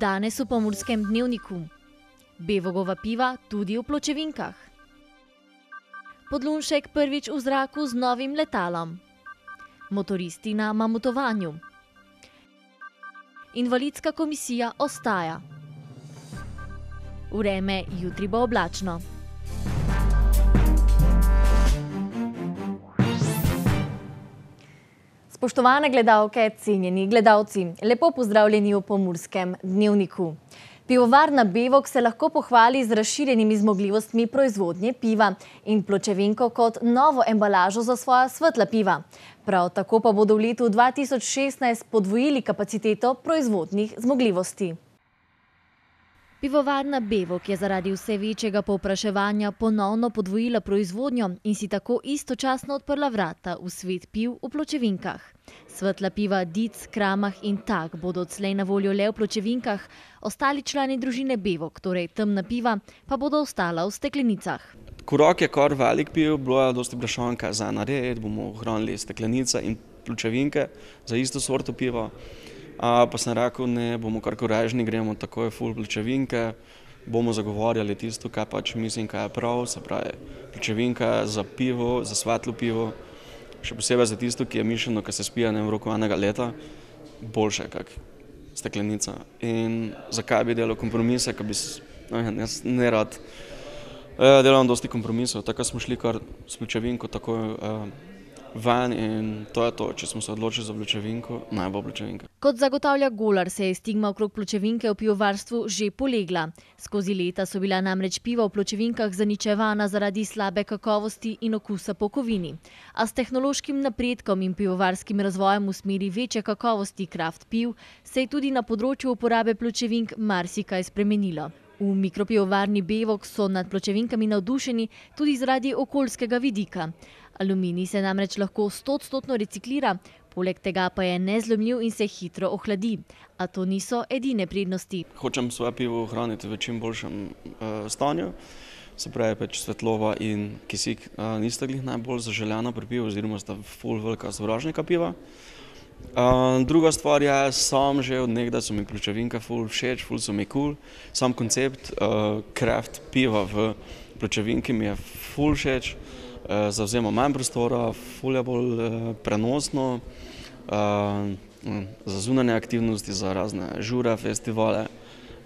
Danes v Pomurskem dnevniku. Bevogova piva tudi v pločevinkah. Podlunšek prvič v zraku z novim letalom. Motoristi na mamutovanju. Invalidska komisija ostaja. Vreme jutri bo oblačno. Spoštovane gledalke, cenjeni gledalci, lepo pozdravljeni v Pomurskem dnevniku. Pivovarna Bevog se lahko pohvali z razširjenimi zmogljivostmi proizvodnje piva in pločevinko kot novo embalažo za svoja svetla piva. Prav tako pa bodo v letu 2016 podvojili kapaciteto proizvodnih zmogljivosti. Pivovarna Bevog je zaradi vse večjega povpraševanja ponovno podvojila proizvodnjo in si tako istočasno odprla vrata v svet piv v pločevinkah. Svetla piva Dic, Kramah in Tak bodo odslej na voljo le v pločevinkah, ostali člani družine Bevog, torej temna piva, pa bodo ostala v steklenicah. Korak je kar velik piv, bilo je dosti vprašanj za nared, bomo ohranili steklenice in pločevinke za isto sorto piva. Pa sem rekel, ne, bomo kar korežni, gremo takoj full pločevinke, bomo zagovarjali tisto, kaj pač mislim, kaj je prav, se pravi pločevinka za pivo, za svetlo pivo, še posebej za tisto, ki je mišljeno, ki se spije v roku enega leta, boljše kak steklenica. In zakaj bi delal kompromise, ker bi jaz ne rad delam dosti kompromisov, tako smo šli kar s pločevinko takoj ven in to je to, če smo se odločili za pločevinko, naj bo pločevinka. Kot zagotavlja Golar, se je stigma okrog pločevinke v pivovarstvu že polegla. Skozi leta so bila namreč piva v pločevinkah zaničevana zaradi slabe kakovosti in okusa po kovini. A s tehnološkim napredkom in pivovarskim razvojem v smeri večje kakovosti kraft piv se je tudi na področju uporabe pločevink marsikaj spremenilo. V mikropivovarni Bevog so nad pločevinkami navdušeni tudi zaradi okoljskega vidika. Aluminij se namreč lahko 100% reciklira, poleg tega pa je nezlomljiv in se hitro ohladi. A to niso edine prednosti. Hočem svoje pivo ohraniti v čim boljšem stanju, se pravi pač svetlova in kisik nista glih najbolj zaželjena pri pivu, oziroma sta ful velika sovražnika piva. Druga stvar je, sam že od nekdaj so mi pločevinke ful všeč, ful so mi cool. Sam koncept craft piva v pločevinki mi je ful všeč. Zavzema manj prostora, ful je bolj prenosno, za zunanje aktivnosti, za razne žure, festivale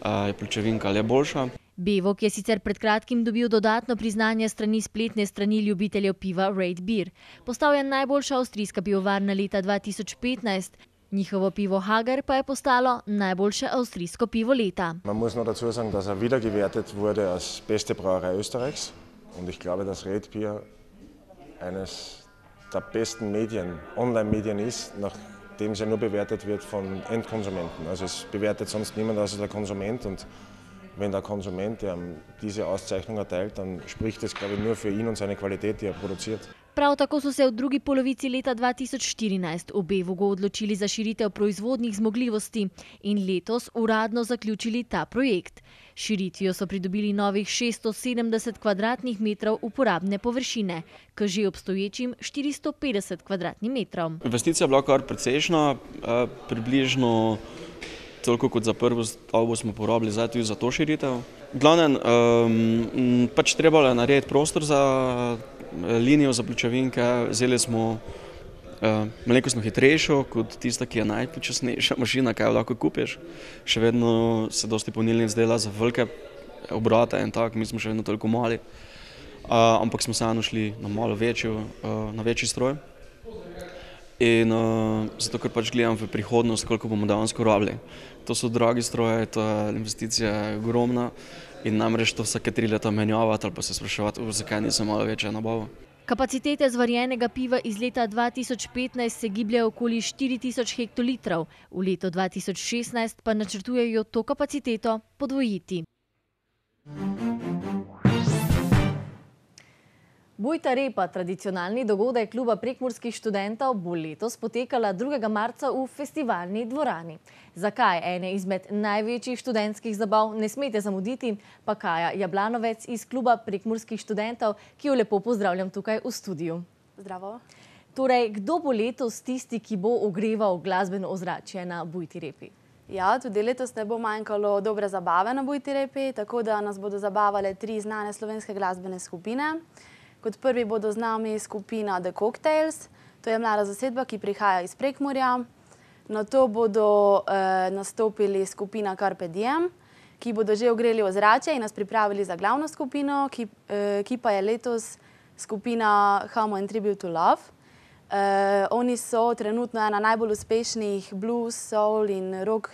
je pločevinka le boljša. Bevog je sicer pred kratkim dobil dodatno priznanje strani spletne strani ljubiteljev piva Rate Beer. Postal je najboljša avstrijska pivovarna leta 2015. Njihovo pivo Hager pa je postalo najboljše avstrijsko pivo leta. Man muss noch dazu sagen, dass wiedergewertet wurde als beste Brauerei Österreichs. Und ich glaube, dass Rate Beer eines der besten Medien, Online-Medien ist, nachdem sie nur bewertet wird von Endkonsumenten. Also es bewertet sonst niemand außer der Konsument, und wenn der Konsument diese Auszeichnung erteilt, dann spricht es, glaube ich, nur für ihn und seine Qualität, die er produziert. Prav tako so se v drugi polovici leta 2014 v Bevogu odločili za širitev proizvodnih zmogljivosti in letos uradno zaključili ta projekt. Širitvijo so pridobili novih 670 kvadratnih metrov uporabne površine, k že obstoječim 450 kvadratnim metrom. Investicija je bila kar precejšnja, približno toliko kot za prvo stavbo smo porabili zdaj tudi za to širitev. V glavnem, pač trebalo je narediti prostor za linijo za pločevinke, vzeli smo malenkost hitrejšo kot tista, ki je najpočasnejša mašina, kaj jo lahko kupiš. Še vedno se dosti polnilnic dela za velike obrate in tako, mi smo še vedno toliko mali, ampak smo vseeno šli na malo večji stroj. In zato, ker pač gledam v prihodnost, koliko bomo dejansko rabili. To so dragi stroje, to je investicija ogromna in namreč to vsake 3 leta menjavati ali pa se spraševati, zakaj nisem malo večja nabava. Kapacitete zvarjenega piva iz leta 2015 se gibljajo okoli 4000 hektolitrov, v letu 2016 pa načrtujejo to kapaciteto podvojiti. Bujta repa, tradicionalni dogodek kluba prekmurskih študentov, bo letos potekala 2. marca v festivalni dvorani. Zakaj ene izmed največjih študentskih zabav ne smete zamuditi, pa Kaja Jablanovec iz kluba prekmurskih študentov, ki jo lepo pozdravljam tukaj v studiu. Zdravo. Torej, kdo bo letos tisti, ki bo ogreval glasbeno ozračje na Bujti repi? Ja, tudi letos ne bo manjkalo dobre zabave na Bujti repi, tako da nas bodo zabavale 3 znane slovenske glasbene skupine. Kot prvi bodo z nami skupina The Cocktails, to je mlada zasedba, ki prihaja iz Prekmurja. Nato bodo nastopili skupina Carpe Diem, ki bodo že ogreli ozračje in nas pripravili za glavno skupino, ki pa je letos skupina Hamo and Tribute to Love. Oni so trenutno ena najbolj uspešnih blues, soul in rock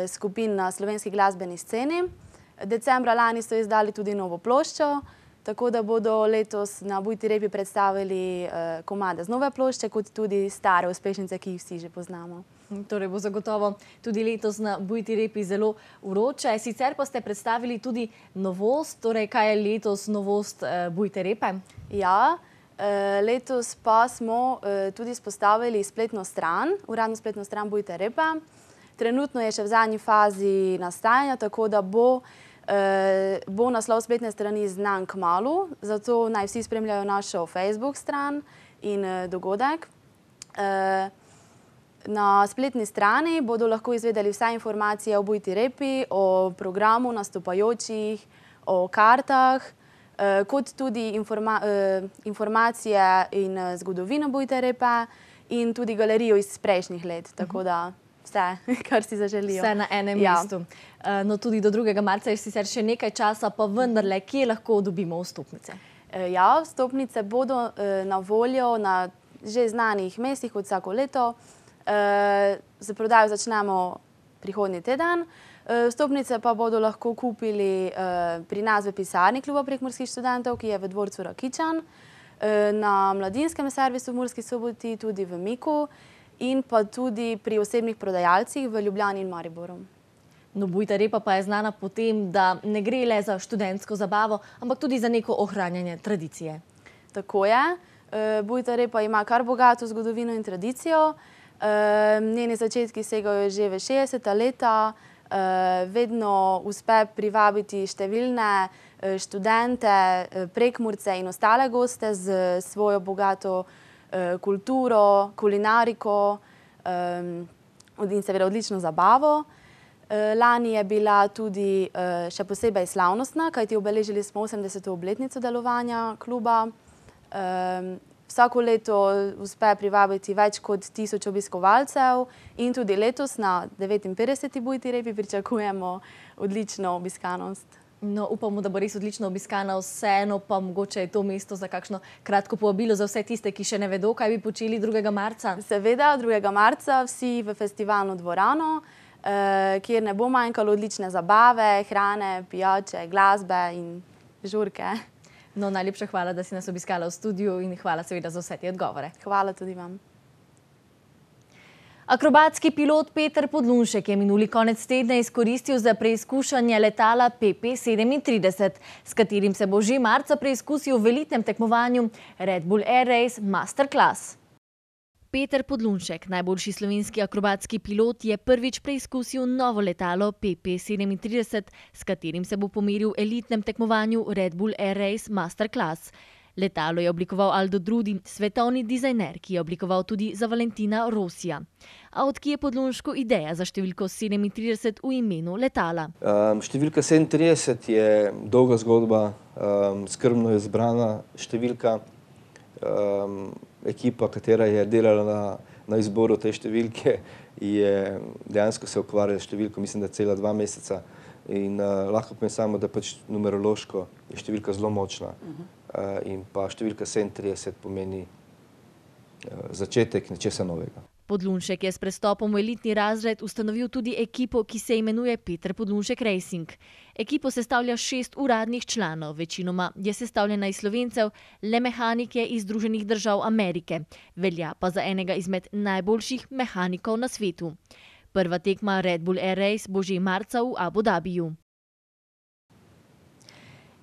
skupin na slovenski glasbeni sceni. Decembra lani so izdali tudi novo ploščo, tako da bodo letos na Bujti repi predstavili komade z nove plošče, kot tudi stare uspešnice, ki jih vsi že poznamo. Torej bo zagotovo tudi letos na Bujti repi zelo vroče. Sicer pa ste predstavili tudi novost, torej kaj je letos novost Bujte repe? Ja, letos pa smo tudi spostavili spletno stran, uradno spletno stran Bujte repe. Trenutno je še v zadnji fazi nastajanja, tako da bo naslov spletne strani znan kmalu, zato naj vsi spremljajo našo Facebook stran in dogodek. Na spletni strani bodo lahko izvedeli vse informacije o Bujti repi, o programu nastopajočih, o kartah, kot tudi informacije in zgodovino Bujte repe in tudi galerijo iz prejšnjih let, tako da vse, kar si zaželijo. Vse na enem mestu. No, tudi do 2. marca je sicer še nekaj časa, pa vendarle, kje lahko dobimo vstopnice? Ja, vstopnice bodo na voljo na že znanih mestih kot vsako leto. Z prodajo začnemo prihodnji teden. Vstopnice pa bodo lahko kupili pri nas v pisarni Kluba prekmurskih študentov, ki je v dvorcu Rakičan, na Mladinskem servisu v Murski Soboti, tudi v Miku in pa tudi pri osebnih prodajalcih v Ljubljani in Mariboru. No, Bujta repa pa je znana po tem, da ne gre le za študentsko zabavo, ampak tudi za neko ohranjanje tradicije. Tako je. Bujta repa ima kar bogato zgodovino in tradicijo. Njeni začetki segajo že v 60. leta. Vedno uspe privabiti številne študente, Prekmurce in ostale goste z svojo bogato kulturo, kulinariko in seveda odlično zabavo. Lani je bila tudi še posebej slavnostna, kajti obeležili smo 80. obletnico delovanja kluba. Vsako leto uspe privabiti več kot 1000 obiskovalcev in tudi letos na 59. Bujti repi pričakujemo odlično obiskanost. No, upamo, da bo res odlično obiskana, vseeno pa mogoče je to mesto za kakšno kratko povabilo za vse tiste, ki še ne vedo, kaj bi počeli 2. marca. Seveda, 2. marca vsi v festivalno dvorano, kjer ne bo manjkalo odlične zabave, hrane, pijače, glasbe in žurke. No, najlepša hvala, da si nas obiskala v studiu in hvala seveda za vse te odgovore. Hvala tudi vam. Akrobatski pilot Peter Podlunšek je minuli konec tedna izkoristil za preizkušanje letala PP-37, s katerim se bo že marca preizkusil v elitnem tekmovanju Red Bull Air Race Master Class. Peter Podlunšek, najboljši slovenski akrobatski pilot, je prvič preizkusil novo letalo PP-37, s katerim se bo pomeril v elitnem tekmovanju Red Bull Air Race Master Class. Letalo je oblikoval Aldo Drudi, svetovni dizajner, ki je oblikoval tudi za Valentina Rosija. A odkje je Podlunšku ideja za številko 37 v imenu letala? Številka 37 je dolga zgodba, skrbno je izbrana številka. Ekipa, katera je delala na izboru te številke, je dejansko se ukvarjala s številko, mislim, da cela 2 meseca. In lahko povem samo, da pač numerološko je številka zelo močna. In pa številka 37 pomeni začetek nečesa novega. Podlunšek je s prestopom v elitni razred ustanovil tudi ekipo, ki se imenuje Peter Podlunšek Racing. Ekipo sestavlja 6 uradnih članov, večinoma je sestavljena iz Slovencev, le mehanik je iz Združenih držav Amerike. Velja pa za enega izmed najboljših mehanikov na svetu. Prva tekma Red Bull Air Race bo že marca v Abu Dhabiju.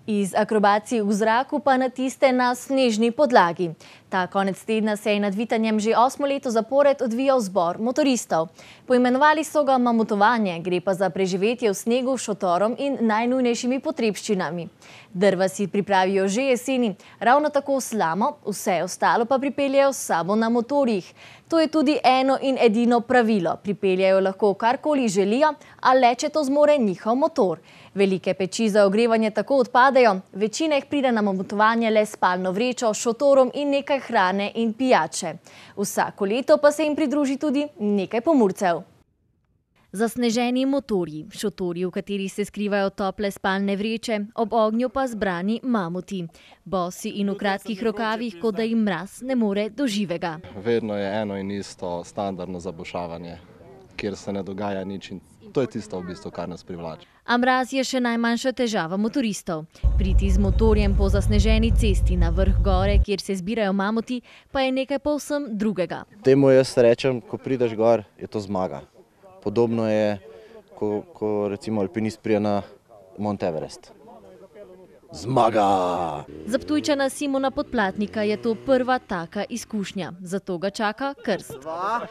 Iz akrobacij v zraku pa na tiste na snežni podlagi. Ta konec tedna se je nad Vitanjem že 8. leto zapored odvijal zbor motoristov. Poimenovali so ga mamutovanje, gre pa za preživetje v snegu, šotorom in najnujnejšimi potrebščinami. Drva si pripravijo že jeseni, ravno tako slamo, vse ostalo pa pripeljejo s sabo na motorjih. To je tudi eno in edino pravilo. Pripeljajo lahko karkoli želijo, a le če to zmore njihov motor. Velike peči za ogrevanje tako odpadejo, večina jih pride na mamutovanje le s spalno vrečo, šotorom in nekaj hrane in pijače. Vsako leto pa se jim pridruži tudi nekaj Pomurcev. Zasneženi motorji, šotorji, v katerih se skrivajo tople spalne vreče, ob ognju pa zbrani mamuti. Bosi in v kratkih rokavih, kot da jim mraz ne more do živega. Vedno je eno in isto standardno zabušavanje, kjer se ne dogaja nič in to je tisto v bistvu, kar nas privlači. A mraz je še najmanjša težava motoristov. Priti z motorjem po zasneženi cesti na vrh gore, kjer se zbirajo mamuti, pa je nekaj povsem drugega. Temu jaz rečem, ko prideš gor, je to zmaga. Podobno je, ko recimo alpinist prije na Mount Everest. Zmaga! Za Ptujčana Simona Podplatnika je to prva taka izkušnja, zato ga čaka krst. 2,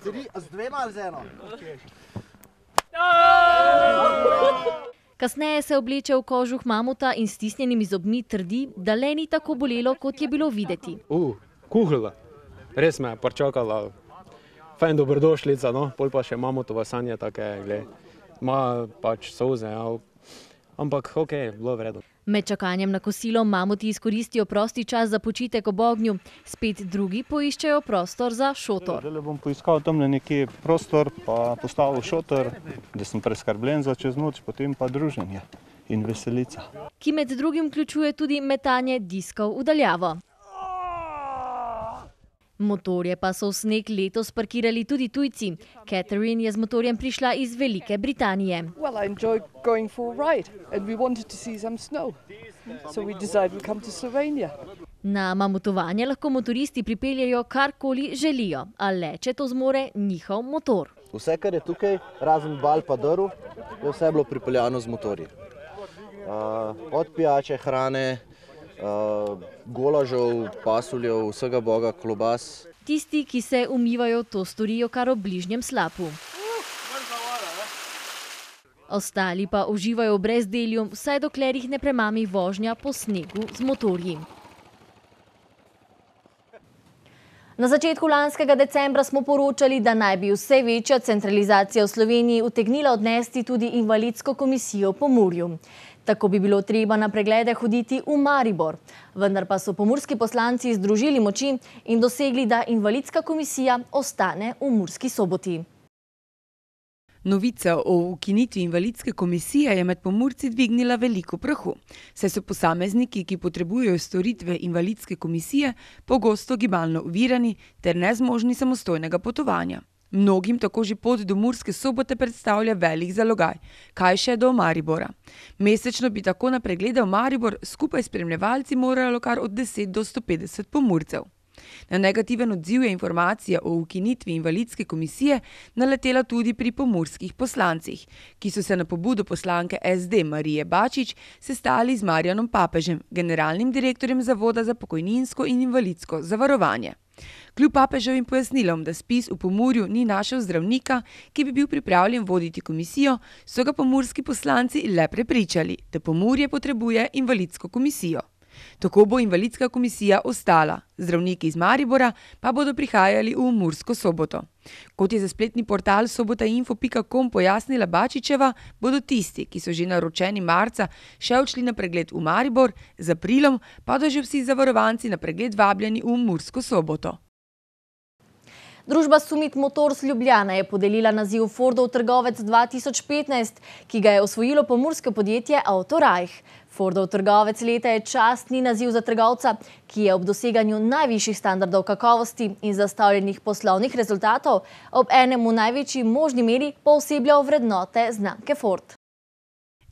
3, z 2 ali z 1? Kasneje se obleče v kožuh mamuta in s stisnjenimi zobmi trdi, da le ni tako bolelo, kot je bilo videti. Kuhla. Res me je pričakala. Fajn dobrodošlica, no. Pol pa še mamutova sanje take, gled. Ma pač solze, ampak okej, bilo v redu. Med čakanjem na kosilo mamuti izkoristijo prosti čas za počitek ob ognju, spet drugi poiščejo prostor za šotor. Zdaj bom poiskal tamle nekje prostor, pa postavil šotor, da sem preskrbljen za čez noč, potem pa druženje in veselica. Ki med drugim vključuje tudi metanje diskov v daljavo. Motorje pa so v sneg letos parkirali tudi tujci. Catherine je z motorjem prišla iz Velike Britanije. Well, I enjoyed going for a ride and we wanted to see some snow. So we decided to come to Slovenia. Na mamutovanje lahko motoristi pripeljejo karkoli želijo, a le če to zmore njihov motor. Vse, kar je tukaj, razen bal pa drv, je vse bilo pripeljano z motorji. Od pijače, hrane, golažev, pasuljev, vsega boga, klobas. Tisti, ki se umivajo, to storijo kar ob bližnjem slapu. Ostali pa uživajo v brezdelju, vsaj dokler jih ne premami vožnja po snegu z motorji. Na začetku lanskega decembra smo poročali, da naj bi vse večja centralizacija v Sloveniji utegnila odnesti tudi invalidsko komisijo v Pomurju. Tako bi bilo treba na preglede hoditi v Maribor. Vendar pa so pomurski poslanci združili moči in dosegli, da invalidska komisija ostane v Murski Soboti. Novica o ukinitvi invalidske komisije je med Pomurci dvignila veliko prahu, saj so posamezniki, ki potrebujejo storitve invalidske komisije, pogosto gibalno ovirani ter nezmožni samostojnega potovanja. Mnogim tako že pot do Murske Sobote predstavlja velik zalogaj, kaj še do Maribora. Mesečno bi tako na preglede v Maribor skupaj s spremljevalci moralo kar od 10 do 150 Pomurcev. Na negativen odziv je informacija o ukinitvi invalidske komisije naletela tudi pri pomurskih poslancih, ki so se na pobudo poslanke SD Marije Bačič sestali z Marjanom Papežem, generalnim direktorjem Zavoda za pokojninsko in invalidsko zavarovanje. Kljub Papeževim pojasnilom, da ZPIZ v Pomurju ni našel zdravnika, ki bi bil pripravljen voditi komisijo, so ga pomurski poslanci le prepričali, da Pomurje potrebuje invalidsko komisijo. Tako bo invalidska komisija ostala, zdravniki iz Maribora pa bodo prihajali v Mursko Soboto. Kot je za spletni portal sobotainfo.com pojasnila Bačičeva, bodo tisti, ki so že naročeni marca, še odšli na pregled v Maribor, z aprilom pa bodo že vsi zavarovanci na pregled vabljeni v Mursko Soboto. Družba Sumit Motors Ljubljana je podelila naziv Fordov trgovec 2015, ki ga je osvojilo pomursko podjetje Autorajh. Fordov trgovec leta je častni naziv za trgovca, ki je ob doseganju najvišjih standardov kakovosti in zastavljenih poslovnih rezultatov ob enem v največji možni meri poosebljal vrednote znamke Ford.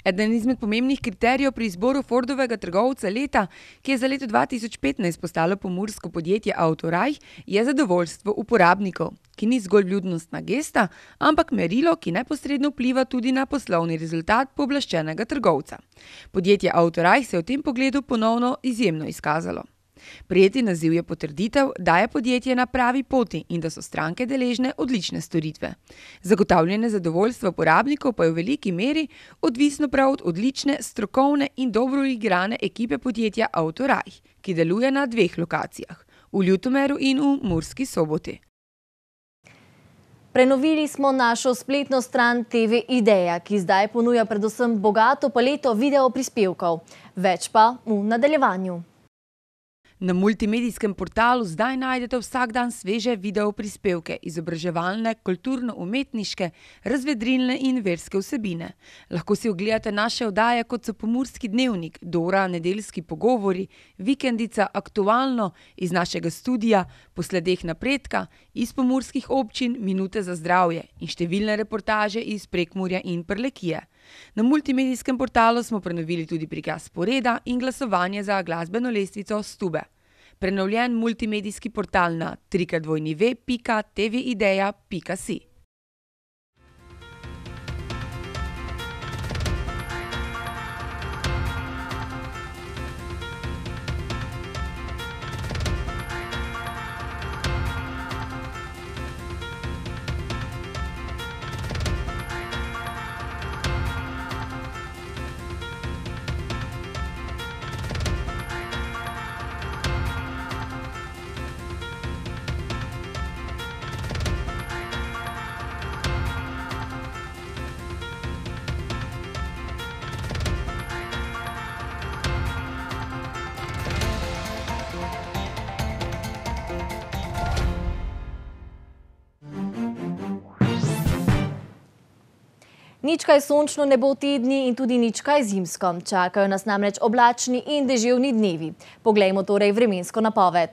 Eden izmed pomembnih kriterijev pri izboru Fordovega trgovca leta, ki je za leto 2015 postalo pomursko podjetje Autoraj, je zadovoljstvo uporabnikov, ki ni zgolj vljudnostna gesta, ampak merilo, ki neposredno vpliva tudi na poslovni rezultat pooblaščenega trgovca. Podjetje Autoraj se je v tem pogledu ponovno izjemno izkazalo. Prejeti naziv je potrditev, da je podjetje na pravi poti in da so stranke deležne odlične storitve. Zagotavljanje zadovoljstva uporabnikov pa je v veliki meri odvisno prav od odlične, strokovne in dobro uigrane ekipe podjetja Autoraj, ki deluje na 2 lokacijah, v Ljutomeru in v Murski Soboti. Prenovili smo našo spletno stran TV Ideja, ki zdaj ponuja predvsem bogato paleto video prispevkov. Več pa v nadaljevanju. Na multimedijskem portalu zdaj najdete vsak dan sveže video prispevke, izobraževalne, kulturno-umetniške, razvedrilne in verske vsebine. Lahko si ogledate naše oddaje, kot so Pomurski dnevnik, Dora, Nedeljski pogovori, Vikendica, Aktualno, iz našega studija, Po sledeh napredka, iz pomurskih občin, Minute za zdravje in številne reportaže iz Prekmurja in Prlekije. Na multimedijskem portalu smo prenovili tudi prikaz sporeda in glasovanje za glasbeno lestvico Stube. Prenovljen multimedijski portal na www.tvideja.si. Nič kaj sončno ne bo te dni in tudi nič kaj zimsko. Čakajo nas namreč oblačni in deževni dnevi. Poglejmo torej vremensko napoved.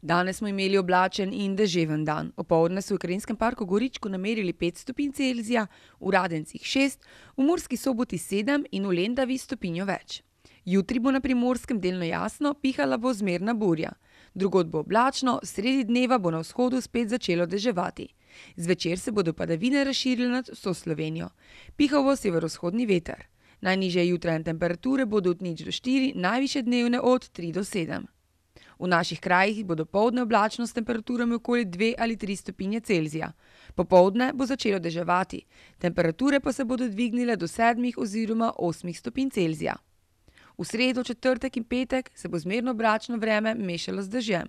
Danes smo imeli oblačen in deževen dan. Opoldne so v Krajinskem parku Goričku namerili 5 stopinj Celzija, v Radencih 6, v Murski Soboti 7 in v Lendavi stopinjo več. Jutri bo na Primorskem delno jasno, pihala bo zmerna burja. Drugod bo oblačno, sredi dneva bo na vzhodu spet začelo deževati. Zvečer se bodo padavine razširile nad vso Slovenijo. Pihal bo severovzhodni veter. Najnižje jutrajne temperature bodo od 0 do 4, najvišje dnevne od 3 do 7. V naših krajih bo dopoldne oblačno s temperaturami okoli 2 ali 3 stopinje Celzija. Popoldne bo začelo deževati. Temperature pa se bodo dvignile do 7 oziroma 8 stopinj Celzija. V sredo, četrtek in petek se bo zmerno oblačno vreme mešalo z dežjem.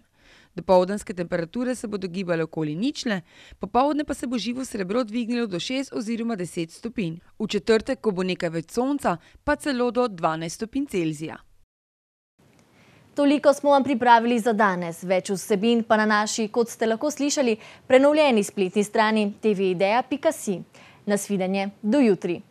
Dopoldanske temperature se bodo gibale okoli ničle, popoldne pa se bo živo srebro dvignilo do 6 oziroma 10 stopinj. V četrtek, ko bo nekaj več sonca, pa celo do 12 stopinj Celzija. Toliko smo vam pripravili za danes. Več vsebin pa na naši, kot ste lahko slišali, prenovljeni spletni strani tvideja.si. Nasvidenje, do jutri.